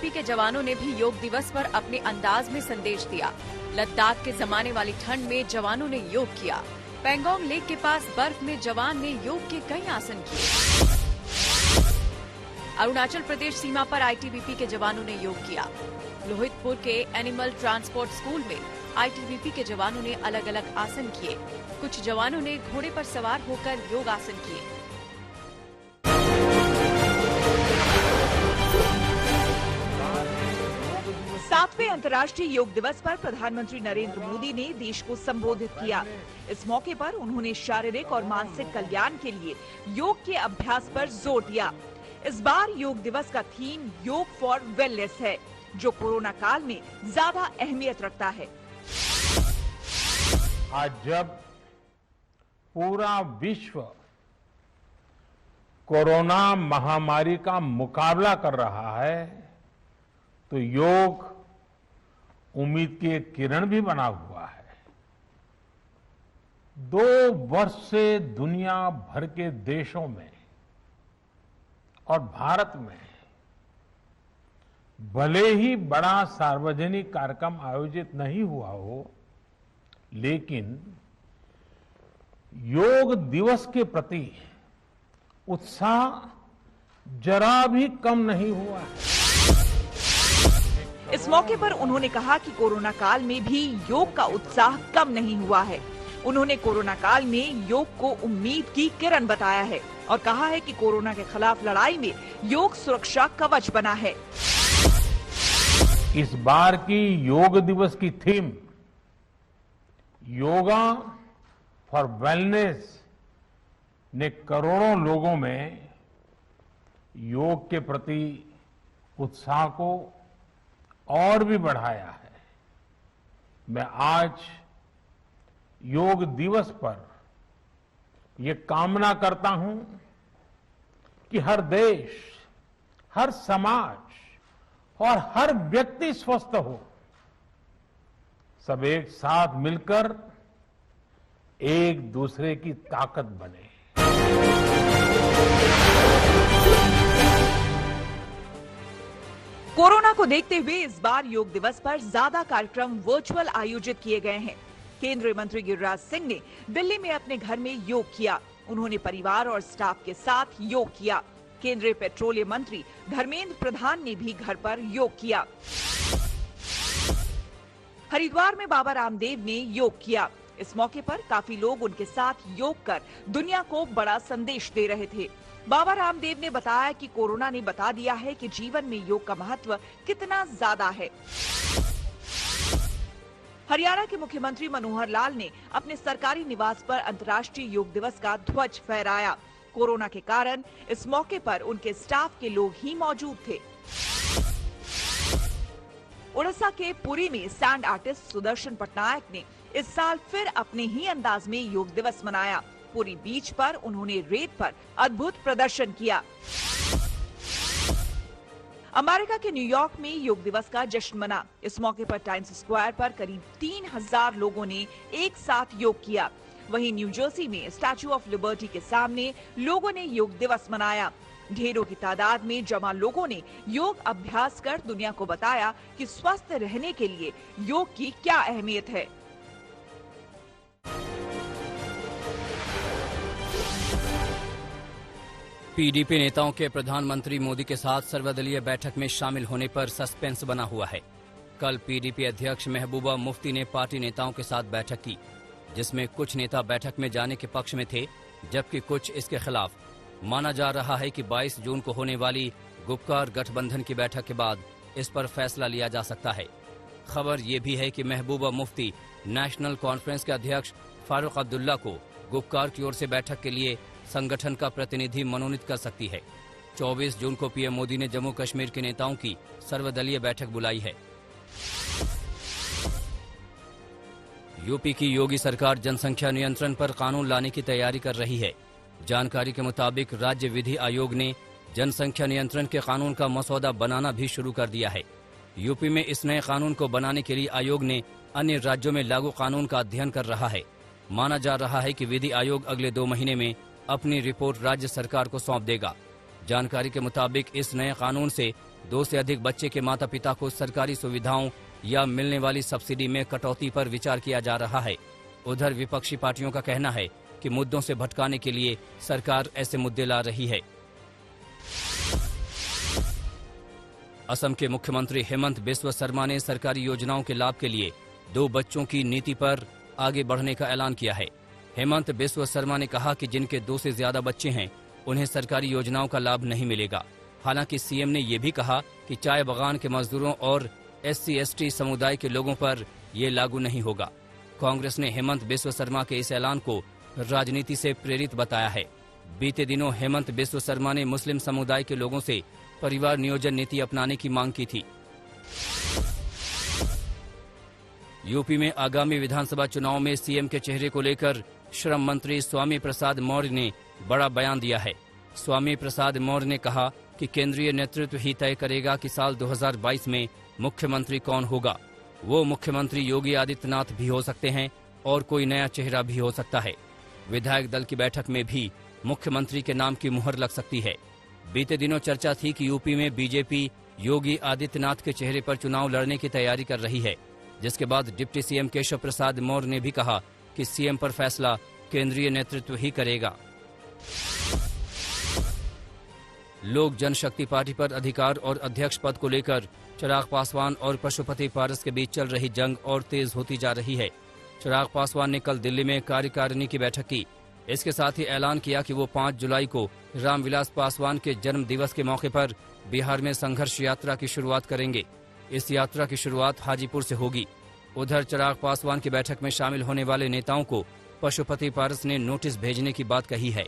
ITBP के जवानों ने भी योग दिवस पर अपने अंदाज में संदेश दिया। लद्दाख के जमाने वाली ठंड में जवानों ने योग किया। पेंगोंग लेक के पास बर्फ में जवान ने योग के कई आसन किए। अरुणाचल प्रदेश सीमा पर आईटीबीपी के जवानों ने योग किया। लोहितपुर के एनिमल ट्रांसपोर्ट स्कूल में आईटीबीपी के जवानों ने अलग अलग आसन किए। कुछ जवानों ने घोड़े पर सवार होकर योग आसन किए। सातवें अंतर्राष्ट्रीय योग दिवस पर प्रधानमंत्री नरेंद्र मोदी ने देश को संबोधित किया। इस मौके पर उन्होंने शारीरिक और मानसिक कल्याण के लिए योग के अभ्यास पर जोर दिया। इस बार योग दिवस का थीम योग फॉर वेलनेस है, जो कोरोना काल में ज्यादा अहमियत रखता है। आज जब पूरा विश्व कोरोना महामारी का मुकाबला कर रहा है, तो योग उम्मीद की एक किरण भी बना हुआ है। 2 वर्ष से दुनिया भर के देशों में और भारत में भले ही बड़ा सार्वजनिक कार्यक्रम आयोजित नहीं हुआ हो, लेकिन योग दिवस के प्रति उत्साह जरा भी कम नहीं हुआ है। इस मौके पर उन्होंने कहा कि कोरोना काल में भी योग का उत्साह कम नहीं हुआ है। उन्होंने कोरोना काल में योग को उम्मीद की किरण बताया है और कहा है कि कोरोना के खिलाफ लड़ाई में योग सुरक्षा कवच बना है। इस बार की योग दिवस की थीम योगा फॉर वेलनेस ने करोड़ों लोगों में योग के प्रति उत्साह को और भी बढ़ाया है। मैं आज योग दिवस पर ये कामना करता हूं कि हर देश, हर समाज और हर व्यक्ति स्वस्थ हो। सब एक साथ मिलकर एक दूसरे की ताकत बने। कोरोना को देखते हुए इस बार योग दिवस पर ज्यादा कार्यक्रम वर्चुअल आयोजित किए गए हैं। केंद्रीय मंत्री गिरिराज सिंह ने दिल्ली में अपने घर में योग किया। उन्होंने परिवार और स्टाफ के साथ योग किया। केंद्रीय पेट्रोलियम मंत्री धर्मेंद्र प्रधान ने भी घर पर योग किया। हरिद्वार में बाबा रामदेव ने योग किया। इस मौके पर काफी लोग उनके साथ योग कर दुनिया को बड़ा संदेश दे रहे थे। बाबा रामदेव ने बताया कि कोरोना ने बता दिया है कि जीवन में योग का महत्व कितना ज्यादा है। हरियाणा के मुख्यमंत्री मनोहर लाल ने अपने सरकारी निवास पर अंतर्राष्ट्रीय योग दिवस का ध्वज फहराया। कोरोना के कारण इस मौके पर उनके स्टाफ के लोग ही मौजूद थे। उड़ीसा के पुरी में सैंड आर्टिस्ट सुदर्शन पटनायक ने इस साल फिर अपने ही अंदाज में योग दिवस मनाया। पुरी बीच पर उन्होंने रेत पर अद्भुत प्रदर्शन किया। अमेरिका के न्यूयॉर्क में योग दिवस का जश्न मना। इस मौके पर टाइम्स स्क्वायर पर करीब 3000 लोगों ने एक साथ योग किया। वहीं न्यू जर्सी में स्टैच्यू ऑफ लिबर्टी के सामने लोगों ने योग दिवस मनाया। ढेरों की तादाद में जमा लोगों ने योग अभ्यास कर दुनिया को बताया कि स्वस्थ रहने के लिए योग की क्या अहमियत है। पीडीपी नेताओं के प्रधानमंत्री मोदी के साथ सर्वदलीय बैठक में शामिल होने पर सस्पेंस बना हुआ है। कल पीडीपी अध्यक्ष महबूबा मुफ्ती ने पार्टी नेताओं के साथ बैठक की, जिसमें कुछ नेता बैठक में जाने के पक्ष में थे, जबकि कुछ इसके खिलाफ। माना जा रहा है कि 22 जून को होने वाली गुपकार गठबंधन की बैठक के बाद इस पर फैसला लिया जा सकता है। खबर ये भी है कि महबूबा मुफ्ती नेशनल कॉन्फ्रेंस के अध्यक्ष फारूक अब्दुल्ला को गुपकार की ओर से बैठक के लिए संगठन का प्रतिनिधि मनोनीत कर सकती है। 24 जून को पीएम मोदी ने जम्मू कश्मीर के नेताओं की सर्वदलीय बैठक बुलाई है। यूपी की योगी सरकार जनसंख्या नियंत्रण पर कानून लाने की तैयारी कर रही है। जानकारी के मुताबिक राज्य विधि आयोग ने जनसंख्या नियंत्रण के कानून का मसौदा बनाना भी शुरू कर दिया है। यूपी में इस नए कानून को बनाने के लिए आयोग ने अन्य राज्यों में लागू कानून का अध्ययन कर रहा है। माना जा रहा है कि विधि आयोग अगले 2 महीने में अपनी रिपोर्ट राज्य सरकार को सौंप देगा। जानकारी के मुताबिक इस नए कानून से 2 से अधिक बच्चे के माता पिता को सरकारी सुविधाओं या मिलने वाली सब्सिडी में कटौती पर विचार किया जा रहा है। उधर विपक्षी पार्टियों का कहना है कि मुद्दों से भटकाने के लिए सरकार ऐसे मुद्दे ला रही है। असम के मुख्यमंत्री हेमंत बिस्वा शर्मा ने सरकारी योजनाओं के लाभ के लिए 2 बच्चों की नीति पर आगे बढ़ने का ऐलान किया है। हेमंत बिस्वा शर्मा ने कहा कि जिनके 2 से ज्यादा बच्चे हैं उन्हें सरकारी योजनाओं का लाभ नहीं मिलेगा। हालांकि सीएम ने ये भी कहा कि चाय बागान के मजदूरों और SC/ST समुदाय के लोगों पर ये लागू नहीं होगा। कांग्रेस ने हेमंत बिस्वा शर्मा के इस ऐलान को राजनीति से प्रेरित बताया है। बीते दिनों हेमंत बिस्वा शर्मा ने मुस्लिम समुदाय के लोगों से परिवार नियोजन नीति अपनाने की मांग की थी। यूपी में आगामी विधानसभा चुनाव में सीएम के चेहरे को लेकर श्रम मंत्री स्वामी प्रसाद मौर्य ने बड़ा बयान दिया है। स्वामी प्रसाद मौर्य ने कहा कि केंद्रीय नेतृत्व ही तय करेगा कि साल 2022 में मुख्यमंत्री कौन होगा। वो मुख्यमंत्री योगी आदित्यनाथ भी हो सकते हैं और कोई नया चेहरा भी हो सकता है। विधायक दल की बैठक में भी मुख्यमंत्री के नाम की मुहर लग सकती है। बीते दिनों चर्चा थी कि यूपी में बीजेपी योगी आदित्यनाथ के चेहरे पर चुनाव लड़ने की तैयारी कर रही है, जिसके बाद डिप्टी सीएम केशव प्रसाद मौर्य ने भी कहा कि सीएम पर फैसला केंद्रीय नेतृत्व ही करेगा। लोक जनशक्ति पार्टी पर अधिकार और अध्यक्ष पद को लेकर चिराग पासवान और पशुपति पारस के बीच चल रही जंग और तेज होती जा रही है। चिराग पासवान ने कल दिल्ली में कार्यकारिणी की बैठक की। इसके साथ ही ऐलान किया कि वो 5 जुलाई को रामविलास पासवान के जन्म दिवस के मौके पर बिहार में संघर्ष यात्रा की शुरुआत करेंगे। इस यात्रा की शुरुआत हाजीपुर से होगी। उधर चिराग पासवान की बैठक में शामिल होने वाले नेताओं को पशुपति पारस ने नोटिस भेजने की बात कही है।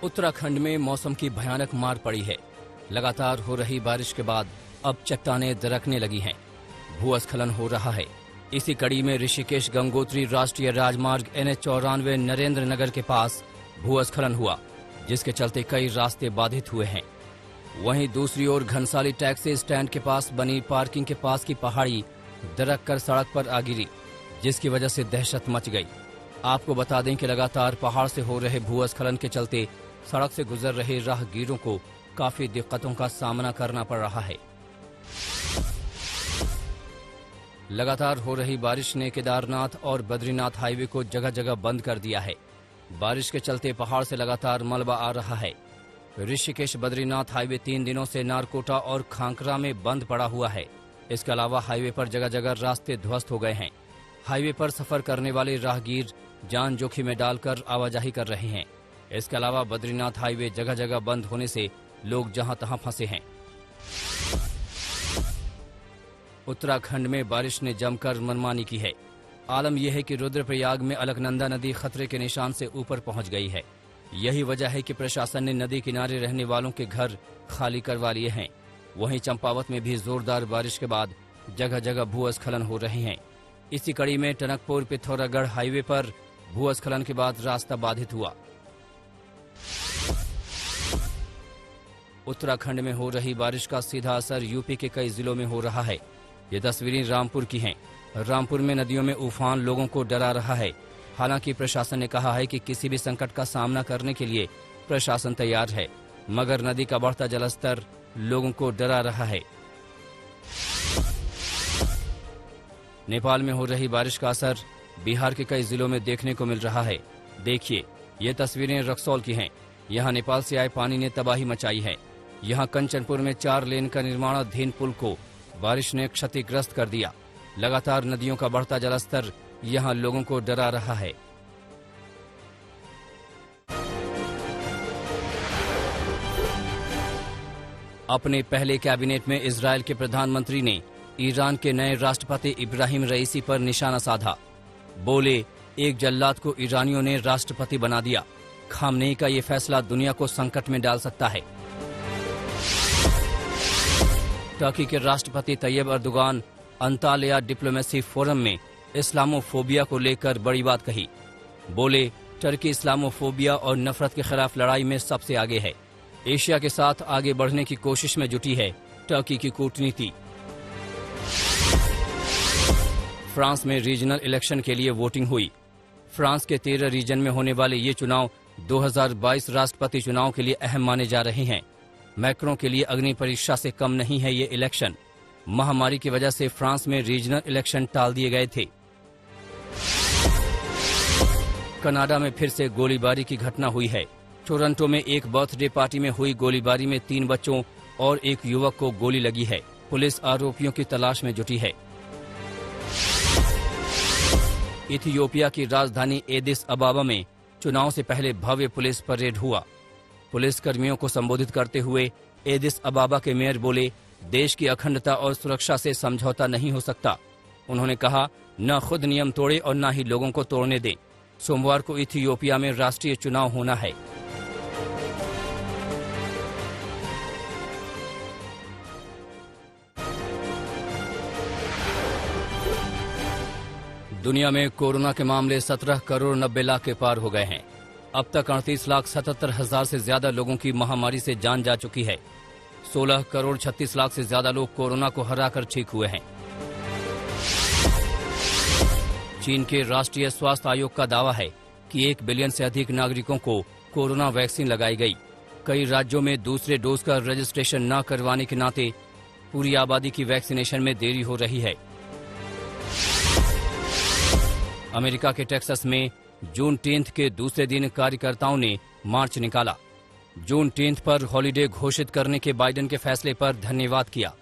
उत्तराखंड में मौसम की भयानक मार पड़ी है। लगातार हो रही बारिश के बाद अब चट्टानें दरकने लगी हैं। भूस्खलन हो रहा है। इसी कड़ी में ऋषिकेश गंगोत्री राष्ट्रीय राजमार्ग NH94 नरेंद्र नगर के पास भूस्खलन हुआ, जिसके चलते कई रास्ते बाधित हुए हैं। वहीं दूसरी ओर घनसाली टैक्सी स्टैंड के पास बनी पार्किंग के पास की पहाड़ी दरक कर सड़क पर आ गिरी, जिसकी वजह से दहशत मच गई। आपको बता दें कि लगातार पहाड़ से हो रहे भूस्खलन के चलते सड़क से गुजर रहे राहगीरों को काफी दिक्कतों का सामना करना पड़ रहा है। लगातार हो रही बारिश ने केदारनाथ और बद्रीनाथ हाईवे को जगह जगह बंद कर दिया है। बारिश के चलते पहाड़ से लगातार मलबा आ रहा है। ऋषिकेश बद्रीनाथ हाईवे 3 दिनों से नारकोटा और खांकरा में बंद पड़ा हुआ है। इसके अलावा हाईवे पर जगह जगह रास्ते ध्वस्त हो गए हैं। हाईवे पर सफर करने वाले राहगीर जान जोखिम में डालकर आवाजाही कर रहे हैं। इसके अलावा बद्रीनाथ हाईवे जगह जगह बंद होने से लोग जहां तहां फंसे हैं। उत्तराखंड में बारिश ने जमकर मनमानी की है। आलम यह है कि रुद्रप्रयाग में अलकनंदा नदी खतरे के निशान से ऊपर पहुंच गई है। यही वजह है कि प्रशासन ने नदी किनारे रहने वालों के घर खाली करवा लिए हैं। वहीं चंपावत में भी जोरदार बारिश के बाद जगह जगह भूस्खलन हो रहे हैं। इसी कड़ी में टनकपुर पिथौरागढ़ हाईवे पर भूस्खलन के बाद रास्ता बाधित हुआ। उत्तराखंड में हो रही बारिश का सीधा असर यूपी के कई जिलों में हो रहा है। ये तस्वीरें रामपुर की हैं। रामपुर में नदियों में उफान लोगों को डरा रहा है। हालांकि प्रशासन ने कहा है कि किसी भी संकट का सामना करने के लिए प्रशासन तैयार है, मगर नदी का बढ़ता जलस्तर लोगों को डरा रहा है। नेपाल में हो रही बारिश का असर बिहार के कई जिलों में देखने को मिल रहा है। देखिए, ये तस्वीरें रक्सौल की हैं। यहाँ नेपाल से आए पानी ने तबाही मचाई है। यहाँ कंचनपुर में 4 लेन का निर्माणाधीन पुल को बारिश ने क्षतिग्रस्त कर दिया। लगातार नदियों का बढ़ता जलस्तर यहाँ लोगों को डरा रहा है। अपने पहले कैबिनेट में इजरायल के प्रधानमंत्री ने ईरान के नए राष्ट्रपति इब्राहिम रईसी पर निशाना साधा। बोले, एक जल्लाद को ईरानियों ने राष्ट्रपति बना दिया। खामनेई का ये फैसला दुनिया को संकट में डाल सकता है। टर्की के राष्ट्रपति Tayyip Erdogan Antalya diplomacy forum में इस्लामोफोबिया को लेकर बड़ी बात कही। बोले, टर्की इस्लामोफोबिया और नफरत के खिलाफ लड़ाई में सबसे आगे है। एशिया के साथ आगे बढ़ने की कोशिश में जुटी है टर्की की कूटनीति। फ्रांस में रीजनल इलेक्शन के लिए वोटिंग हुई। फ्रांस के 13 रीजन में होने वाले ये चुनाव 2022 राष्ट्रपति चुनाव के लिए अहम माने जा रहे हैं। मैक्रों के लिए अग्नि परीक्षा से कम नहीं है ये इलेक्शन। महामारी की वजह से फ्रांस में रीजनल इलेक्शन टाल दिए गए थे। कनाडा में फिर से गोलीबारी की घटना हुई है। टोरंटो में एक बर्थडे पार्टी में हुई गोलीबारी में 3 बच्चों और एक युवक को गोली लगी है। पुलिस आरोपियों की तलाश में जुटी है। इथियोपिया की राजधानी एडिस अबाबा में चुनाव से पहले भव्य पुलिस परेड हुआ। पुलिस कर्मियों को संबोधित करते हुए एडिस अबाबा के मेयर बोले, देश की अखंडता और सुरक्षा से समझौता नहीं हो सकता। उन्होंने कहा, न खुद नियम तोड़े और न ही लोगों को तोड़ने दें। सोमवार को इथियोपिया में राष्ट्रीय चुनाव होना है। दुनिया में कोरोना के मामले 17 करोड़ 90 लाख के पार हो गए हैं। अब तक 38,77,000 से ज्यादा लोगों की महामारी से जान जा चुकी है। 16 करोड़ 36 लाख से ज्यादा लोग कोरोना को हराकर ठीक हुए हैं। चीन के राष्ट्रीय स्वास्थ्य आयोग का दावा है कि 1 बिलियन से अधिक नागरिकों को कोरोना वैक्सीन लगाई गई। कई राज्यों में दूसरे डोज का रजिस्ट्रेशन न करवाने के नाते पूरी आबादी की वैक्सीनेशन में देरी हो रही है। अमेरिका के टेक्सास में जूनटीन्थ के दूसरे दिन कार्यकर्ताओं ने मार्च निकाला। जूनटीन्थ पर हॉलिडे घोषित करने के बाइडेन के फैसले पर धन्यवाद किया।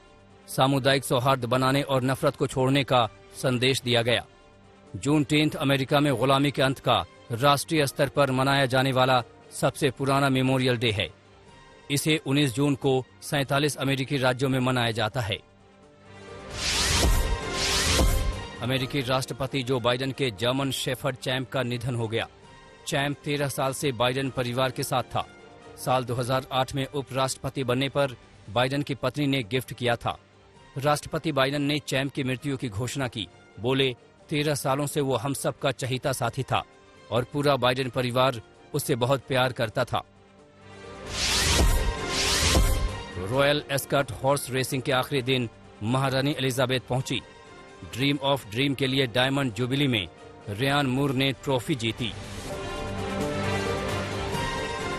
सामुदायिक सौहार्द बनाने और नफरत को छोड़ने का संदेश दिया गया। जूनटीन्थ अमेरिका में गुलामी के अंत का राष्ट्रीय स्तर पर मनाया जाने वाला सबसे पुराना मेमोरियल डे है। इसे 19 जून को 47 अमेरिकी राज्यों में मनाया जाता है। अमेरिकी राष्ट्रपति जो बाइडेन के जर्मन शेफर्ड चैम्प का निधन हो गया। चैम्प 13 साल से बाइडेन परिवार के साथ था। साल 2008 में उपराष्ट्रपति बनने पर बाइडेन की पत्नी ने गिफ्ट किया था। राष्ट्रपति बाइडेन ने चैम्प की मृत्यु की घोषणा की। बोले, 13 सालों से वो हम सब का चहीता साथी था और पूरा बाइडेन परिवार उससे बहुत प्यार करता था। रॉयल एस्कॉट हॉर्स रेसिंग के आखिरी दिन महारानी एलिजाबेथ पहुंची। ड्रीम ऑफ ड्रीम के लिए डायमंड जुबिली में रेयान मूर ने ट्रॉफी जीती।